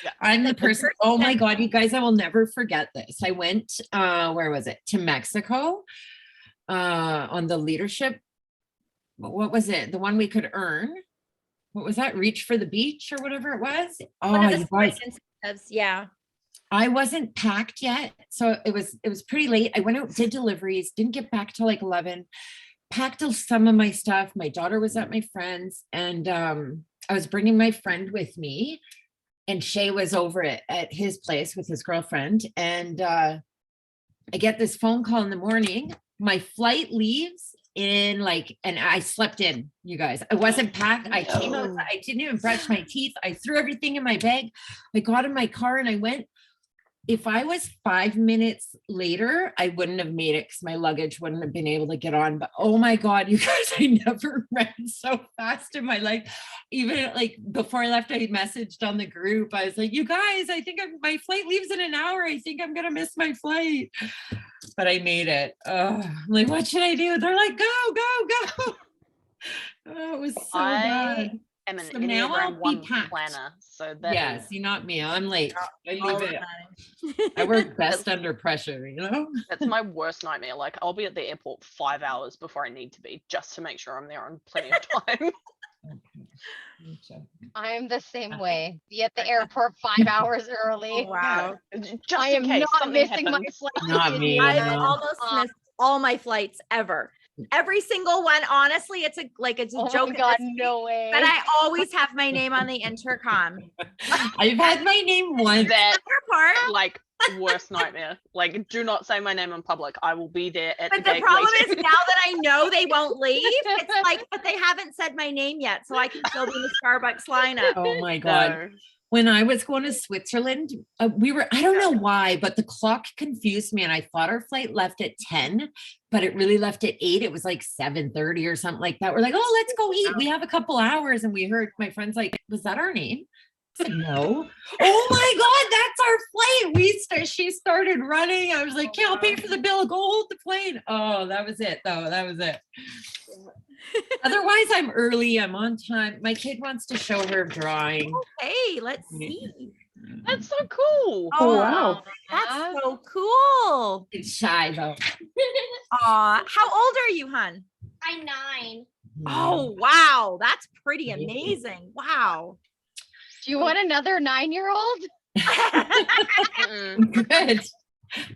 Yeah. I'm the person. Oh my God, you guys, I will never forget this. I went, where was it? To Mexico on the leadership. What was it? The one we could earn. What was that? Reach for the beach or whatever it was. Oh, you guys. Yeah. I wasn't packed yet. So it was pretty late. I went out, did deliveries, didn't get back till like 11, packed some of my stuff. My daughter was at my friend's, and I was bringing my friend with me, and Shay was over at his place with his girlfriend. And I get this phone call in the morning. My flight leaves in like, and I slept in, you guys. I wasn't packed. I came out, I didn't even brush my teeth. I threw everything in my bag. I got in my car and I went. If I was 5 minutes later, I wouldn't have made it because my luggage wouldn't have been able to get on. But oh my God, you guys, I never ran so fast in my life. Even like before I left, I messaged on the group. I was like, you guys, I think my flight leaves in an hour. I think I'm going to miss my flight. But I made it. I'm like, what should I do? They're like, go, go, go. Oh, it was so I bad. am an So now I'll Enneagram be 1 packed. planner, so that Yeah, is see, not me. I'm like, I All leave the it. time. I work best under pressure, you know? that's my worst nightmare. Like I'll be at the airport 5 hours before I need to be, just to make sure I'm there on plenty of time. I'm the same way. Be at the airport 5 hours early. Wow. Just I in am case not something missing my happens. flight. to Not me. Disneyland. I've no. almost missed all my flights ever. Every single one. Honestly, it's a Oh joke. my at God, this point, no way. But I always have my name on the intercom. I've had my name once. That Airport. like worst nightmare. Like, do not say my name in public. I will be there at But the the gate problem is waiting. now that I know they won't leave, it's like, but they haven't said my name yet, so I can still be in the Starbucks lineup. Oh my God. No. When I was going to Switzerland, I don't know why, but the clock confused me and I thought our flight left at 10, but it really left at 8. It was like 7:30 or something like that. We're like, oh, let's go eat. We have a couple hours. And we heard my friend's like, was that our name? I said, no. Oh my God, that's our flight. She started running. I was like, yeah, I'll pay for the bill. Go hold the plane. Oh, that was it though. That was it. Otherwise, I'm early. I'm on time. My kid wants to show her drawing. Okay, let's see. That's so cool. Oh, wow. That's so cool. It's shy though. Aw, how old are you, hun? I'm 9. Oh, wow. That's pretty amazing. Wow. Do you want another 9-year-old? Mm-mm. Good.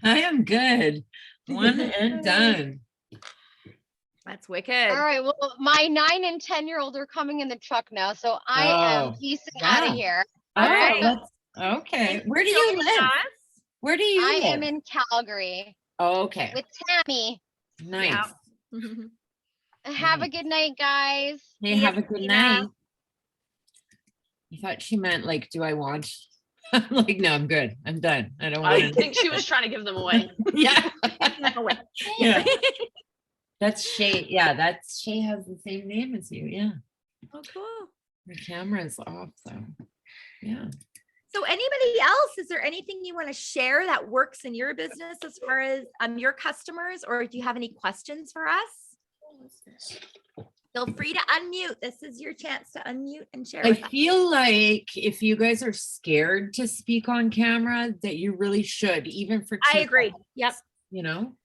I am good. One and done. That's wicked. All right. Well, my 9 and 10-year-old are coming in the truck now, so I am Oh, piecing out wow. of here. All right. right. Okay. Where do you live? Where do you I live? am in Calgary Oh, okay. with Tammy. Nice. Have a good night, guys. Hey, See ya, have a good Christina. night. I thought she meant like, do I want? I'm like, no, I'm good. I'm done. I don't I want think she was trying to give them away. Yeah. No way. Yeah. That's Shay. Yeah, Shay has the same name as you. Yeah. Oh, cool. Her camera's off though. Yeah. So anybody else, is there anything you want to share that works in your business as far as your customers, or do you have any questions for us? Feel free to unmute. This is your chance to unmute and share I with us. feel like if you guys are scared to speak on camera, that you really should, even for I 2 agree. seconds, Yep. you know?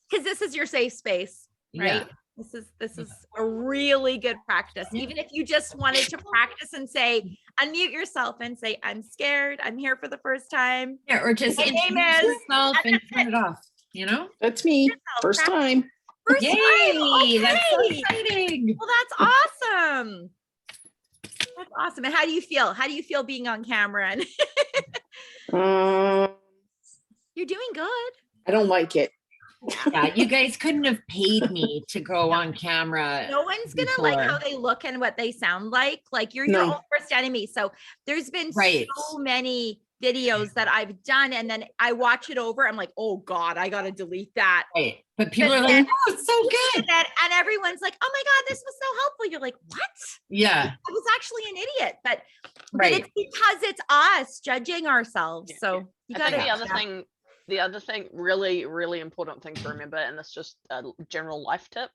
Because this is your safe space, right? Yeah. This is a really good practice. Even if you just wanted to practice and say, unmute yourself and say, I'm scared. I'm here for the first time. Yeah, or just My name introduce is- yourself and that's turn it off, you know? That's me. First time. First Yay! time. That's so Okay. exciting. Well, that's awesome. That's awesome. And how do you feel? How do you feel being on camera? And Um, you're doing good. I don't like it. Yeah, you guys couldn't have paid me to go on camera. No one's gonna like how before. they look and what they sound like. Like you're your No. own worst enemy. So there's been Right. so many videos that I've done, and then I watch it over. I'm like, oh God, I gotta delete that. Right. But people But are like, then- oh, it's so good. And everyone's like, oh my God, this was so helpful. You're like, what? Yeah. I was actually an idiot. But Right. it's because it's us judging ourselves. Yeah. So you I gotta think the other thing, really, really important thing to remember, and that's just a general life tip.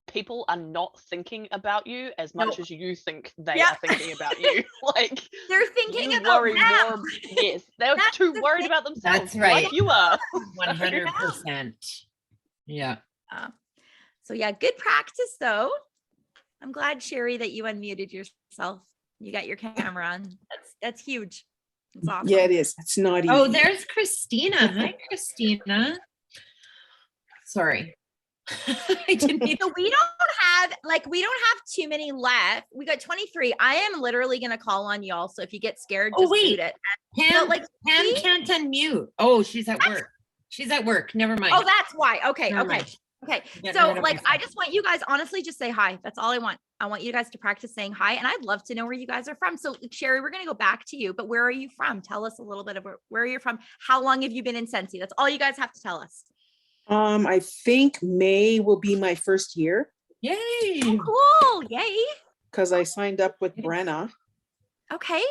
People are not thinking about you as much Nope. as you think they Yep. are thinking about you. Like They're thinking you about worry them. more. Yes, they're That's too the worried thing. about themselves. That's right. Like you are. 100%. Yeah. So yeah, good practice though. I'm glad, Sherry, that you unmuted yourself. You got your camera on. That's huge. It's awesome. Yeah, it is. It's not easy. Oh, there's Christina. Hi, Christina. Sorry. I didn't even. So we don't have too many left. We got 23. I am literally gonna call on y'all. So if you get scared, Oh, just wait. mute it. Pam, like, Pam see? can't unmute. Oh, she's at work. She's at work. Never mind. Oh, that's why. Okay, Never okay. mind. Okay. Getting So rid of like myself. I just want you guys honestly just say hi. That's all I want. I want you guys to practice saying hi. And I'd love to know where you guys are from. So Sherry, we're gonna go back to you, but where are you from? Tell us a little bit of where you're from. How long have you been in Scentsy? That's all you guys have to tell us. I think May will be my first year Yay. Cool. Yay. because I signed up with Brenna. Okay.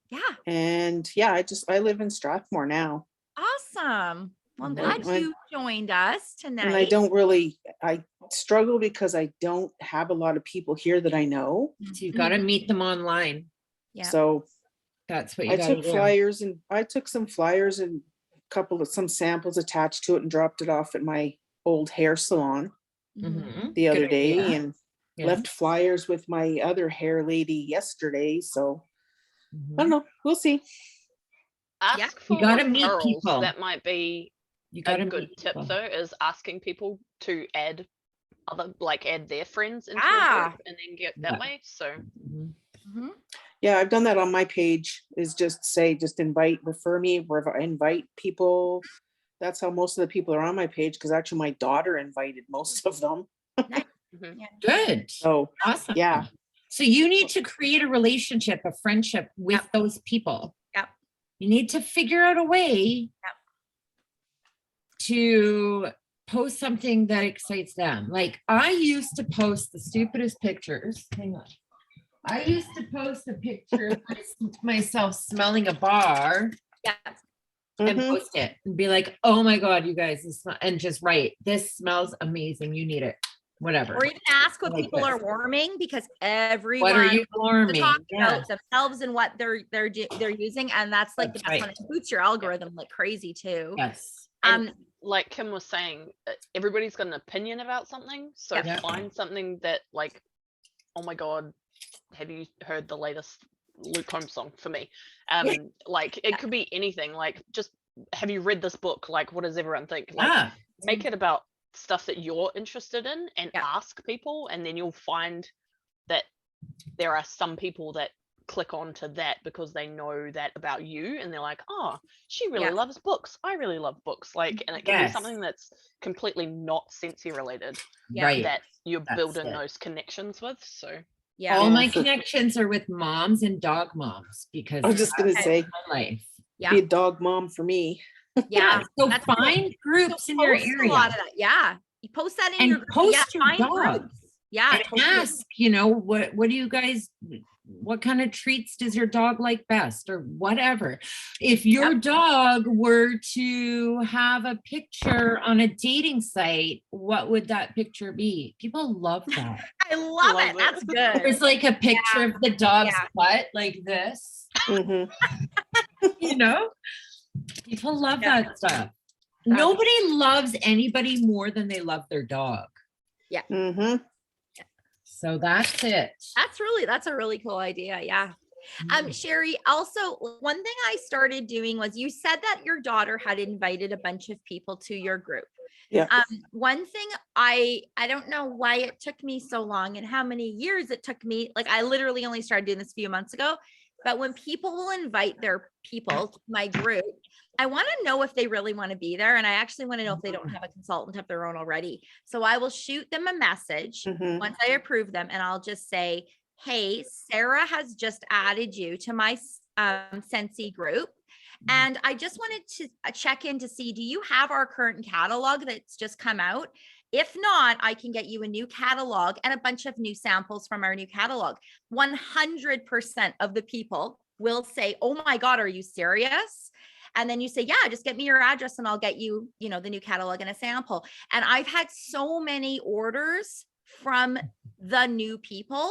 Yeah. And yeah, I live in Strathmore now. Awesome. Well, I'm Nice. glad you joined us And I tonight. don't really, I struggle because I don't have a lot of people here that I know. So you got to meet them online. Yeah. So That's what you I got to took do. flyers and I took some flyers and some samples attached to it and dropped it off at my old hair salon Mhm. the other Good day idea. and Yeah. left flyers with my other hair lady yesterday. So I don't Mhm. know. We'll see. Ask Yeah. for You gotta meet referrals. people. That might be You a got to good meet tip people. though, is asking people to add add their friends into a Ah. group and then get Yeah. that way. So Mhm. Mhm. Yeah, I've done that on my page, is just refer me, invite people. That's how most of the people are on my page, because actually my daughter invited most of them. mhm. Good. So Awesome. yeah, So you need to create a relationship, a friendship with Yep. those people. Yep. You need to figure out a way to post something that excites them. Like I used to post the stupidest pictures. Hang on. I used to post a picture of myself smelling a bar Yeah. and Mhm. post it and be like, oh my God, you guys, and just write, this smells amazing. You need it. Whatever. Or even ask what Like people this. are warming, because everyone What are you to warming? talk Yeah. about themselves and what they're using, and that's like the That's best right. one. It boosts your algorithm like crazy too. Yes. And like Kim was saying, everybody's got an opinion about something. So Yeah. find something that like, oh my God, have you heard the latest Luke Combs song for me? Like it could be anything. Like just have you read this book? Like what does everyone think? Like Ah, make it about stuff that you're interested in and Yeah. ask people, and then you'll find that there are some people that click on to that because they know that about you and they're like, oh, she really Yeah. loves books, I really love books, like, and it can be Yes. something that's completely not Scentsy related Yeah. right. that you're That's building it. those connections with. So Yeah. All Yeah, my so- connections are with moms and dog moms because I was just gonna that's say, my life. Yeah. be a dog mom for me. Yeah. So That's cool. find groups in your Post a lot area of that. Yeah. You post that in and your group. post Yeah. your Find dog groups. Yeah. and Totally. ask, what do you guys, what kind of treats does your dog like best or whatever. If your Yep. dog were to have a picture on a dating site, what would that picture be? People love that. I love Love it. it. That's good. There's like a picture of the dog's Yeah. butt like this, Mhm. People love Yeah. that stuff. Nobody loves anybody more than they love their dog. Mhm. So that's it. That's a really cool idea. Yeah. Sherry, also one thing I started doing was, you said that your daughter had invited a bunch of people to your group. Yeah. One thing I don't know why it took me so long and how many years it took me. Like I literally only started doing this a few months ago, but when people will invite their people to my group, I want to know if they really want to be there. And I actually want to know if they don't have a consultant of their own already. So I will shoot them a message Mhm. once I approve them, and I'll just say, hey, Sarah has just added you to my Scentsy group. And I just wanted to check in to see, do you have our current catalog that's just come out? If not, I can get you a new catalog and a bunch of new samples from our new catalog. 100% of the people will say, oh my God, are you serious? And then you say, yeah, just get me your address and I'll get you, the new catalog and a sample. And I've had so many orders from the new people,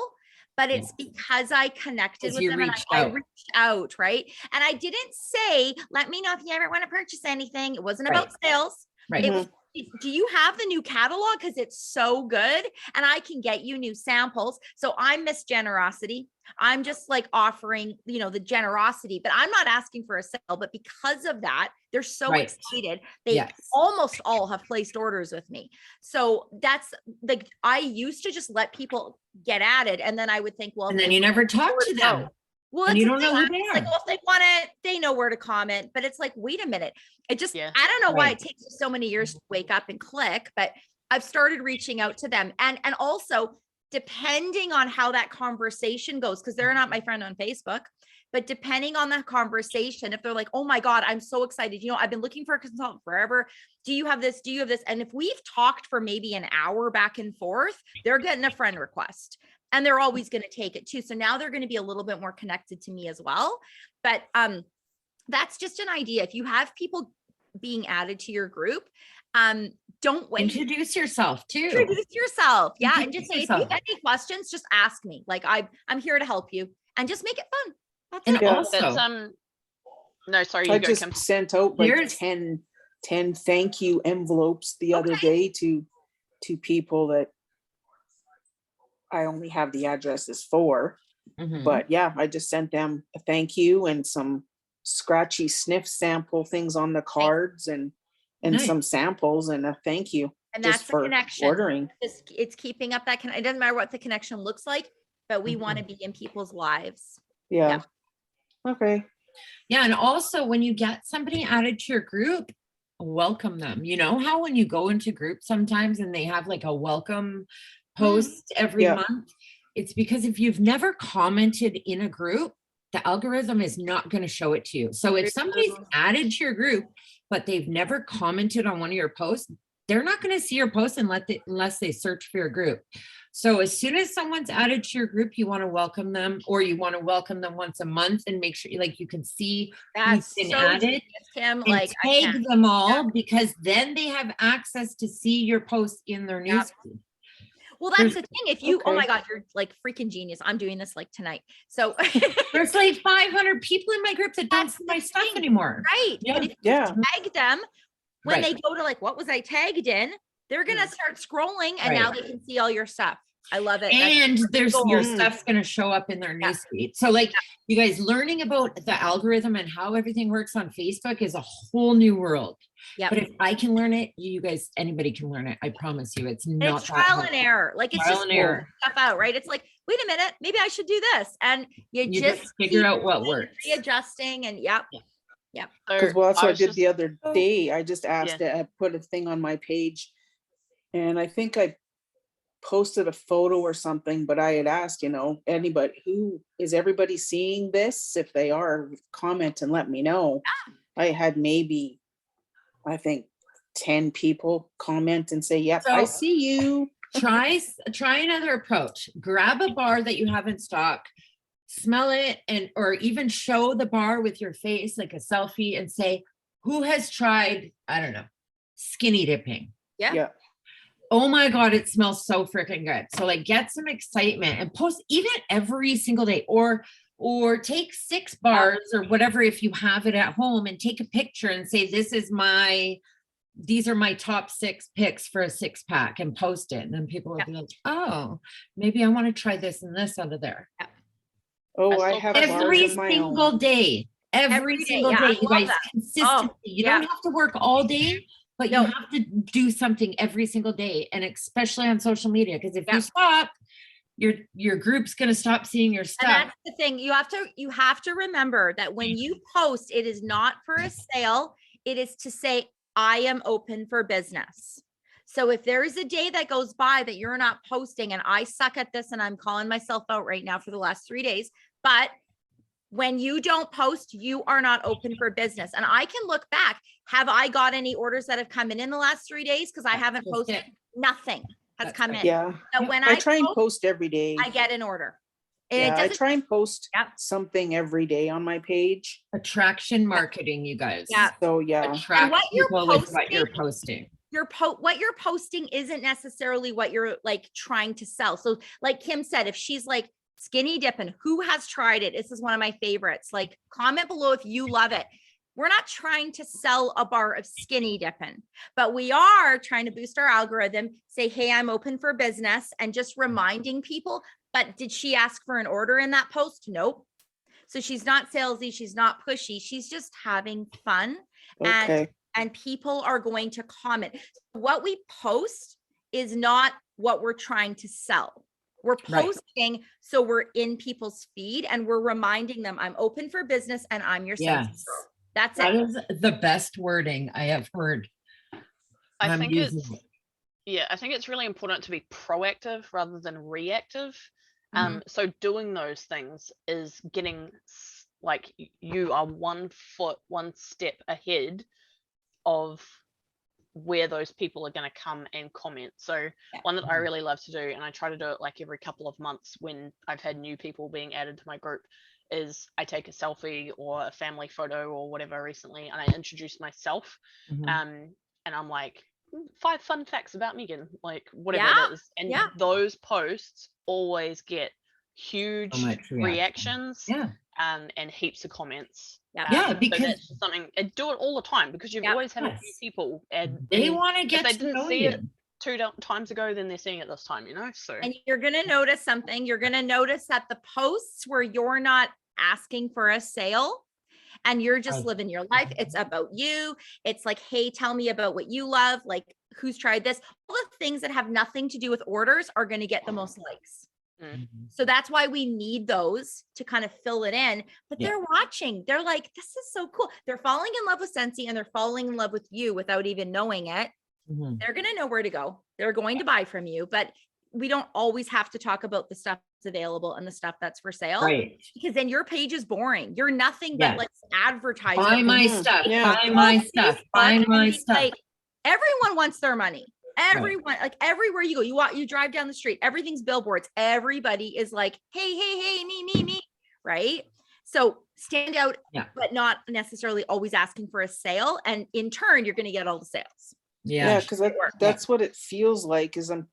but it's because I connected with them and I reached out, right? And I didn't say, let me know if you ever want to purchase anything. It wasn't about sales. Right. It was, do you have the new catalog? Because it's so good and I can get you new samples. So I'm Miss Generosity. I'm just like offering, the generosity, but I'm not asking for a sale. But because of that, they're so excited. They almost all have placed orders with me. So that's like, I used to just let people get at it. And then I would think, well, and then you never talk to them. Well, and you don't know who they are. Like, well, if they want it, they know where to comment. But it's like, wait a minute. It just, I don't know why it takes so many years to wake up and click, but I've started reaching out to them. And also, depending on how that conversation goes, because they're not my friend on Facebook, but depending on that conversation, if they're like, oh my God, I'm so excited. I've been looking for a consultant forever. Do you have this? Do you have this? And if we've talked for maybe an hour back and forth, they're getting a friend request. And they're always going to take it too. So now they're going to be a little bit more connected to me as well. But that's just an idea. If you have people being added to your group, don't wait. Introduce yourself too. Introduce yourself. Yeah. And Introduce just say, if you yourself. have any questions, just ask me. Like I'm here to help you, and just make it fun. That's And it. Yeah. also, That's no, sorry, I you go, just Kim. sent out like Here's- 10 thank you envelopes the other day to people that I only have the addresses for. Mhm. But yeah, I just sent them a thank you and some scratchy sniff sample things on the cards and Nice. some samples and a thank you And just that's the for connection. ordering. It's keeping up that it doesn't matter what the connection looks like, but we want to be in people's lives. Yeah. Okay. Yeah, and also when you get somebody added to your group, welcome them. You know how when you go into groups sometimes and they have like a welcome post every Yeah. month? It's because if you've never commented in a group, the algorithm is not going to show it to you. So if somebody's added to your group, but they've never commented on one of your posts, they're not going to see your post unless they search for your group. So as soon as someone's added to your group, you want to welcome them, or you want to welcome them once a month and make sure you can see That's who's been so added. genius, Kim. And Like I tag can't. them all, because then they have access to see your posts in their Yeah. newsfeed. Well, that's the thing. If you, oh my Okay. God, you're like freaking genius. I'm doing this like tonight. So There's like 500 people in my group that don't That's see the my stuff thing. anymore. right. Yeah. But if you Yeah. tag them, when Right. they go to like, what was I tagged in? They're gonna start scrolling, and now Right. they can see all your stuff. I love it. That's And there's your gold. stuff's going to show up in their Yeah. newsfeed. So like you guys learning about the algorithm and how everything works on Facebook is a whole new world. Yep. But if I can learn it, you guys, anybody can learn it. I promise you, it's And not it's that trial hard. and error. Like it's Trial just and error. stuff out, right? It's like, wait a minute, maybe I should do this, and you You just just figure keep out what works. readjusting, and yep. Because well, that's what I was did just- the other day. I just asked I put a thing on my page, and I think I posted a photo or something, but I had asked, anybody, who is everybody seeing this? If they are, comment and let me know. I had maybe, I think 10 people comment and say, yep, I So- see you. Try another approach. Grab a bar that you have in stock, smell it, or even show the bar with your face, like a selfie, and say, who has tried, I don't know, skinny dipping? Yeah. Oh my God, it smells so freaking good. So like get some excitement and post even every single day, or take 6 bars or whatever if you have it at home, and take a picture and say, these are my top 6 picks for a 6-pack, and post it. And then people will be like, oh, maybe I want to try this and this out of there. Oh, I I still have put bars Every of my single own. day. Every day, single yeah, day, I you love guys, that. consistently. You don't have to work all day, but you No. have to do something every single day, and especially on social media, because if Yeah. you stop, your group's going to stop seeing your And stuff. that's the thing. You have to remember that when you post, it is not for a sale. It is to say, I am open for business. So if there is a day that goes by that you're not posting, and I suck at this, and I'm calling myself out right now for the last 3 days, but when you don't post, you are not open for business. And I can look back. Have I got any orders that have come in the last 3 days? Because I haven't just posted. it. Nothing has That's come right. in. Yeah. So when I try and post every day. I get an order. And Yeah, it I doesn't, try and post Yep. something every day on my page. Attraction marketing, you guys. Yeah. So yeah. Attract what you're people with what you're posting. what you're posting isn't necessarily what you're like trying to sell. So like Kim said, if she's like skinny dipping, who has tried it? This is one of my favorites. Like comment below if you love it. We're not trying to sell a bar of skinny dipping, but we are trying to boost our algorithm, say, hey, I'm open for business, and just reminding people. But did she ask for an order in that post? Nope. So she's not salesy. She's not pushy. She's just having fun. Okay. And people are going to comment. What we post is not what we're trying to sell. We're Right. posting so we're in people's feed, and we're reminding them I'm open for business and I'm your Scentsy Yes. girl. That's That it. is the best wording I have heard. I I'm think using it's it. I think it's really important to be proactive rather than reactive. Mm-hmm. So doing those things is getting like you are 1 step ahead of where those people are going to come and comment. So one that I really love to do, and I try to do it like every couple of months when I've had new people being added to my group, is I take a selfie or a family photo or whatever recently, and I introduce myself, and I'm like, 5 fun facts about Megan, like whatever Yeah, it is. And yeah. those posts always get huge much reaction. reactions, Yeah. and heaps of comments. Yeah, So because that's just something, and do it all the time, because you've always had a few people, and they and want to if get they to didn't know see you. it 2 times ago, then they're seeing it this time, you know. So And you're going to notice something. You're going to notice that the posts where you're not asking for a sale and you're just living your life, it's about you. It's like, hey, tell me about what you love. Like, who's tried this? All the things that have nothing to do with orders are going to get the most likes. So that's why we need those to kind of fill it in. But they're watching. They're like, this is so cool. They're falling in love with Scentsy, and they're falling in love with you without even knowing it. They're going to know where to go. They're going to buy from you, but we don't always have to talk about the stuff that's available and the stuff that's for sale, right? Because then your page is boring. You're nothing but like advertising. Buy my stuff. Yeah. Buy my stuff. Buy my stuff. Like, everyone wants their money. Everyone, like everywhere you go, you drive down the street, everything's billboards. Everybody is like, hey, me. Right. So stand out, but not necessarily always asking for a sale. And in turn, you're going to get all the sales. Yeah, because that's what it feels like, is I'm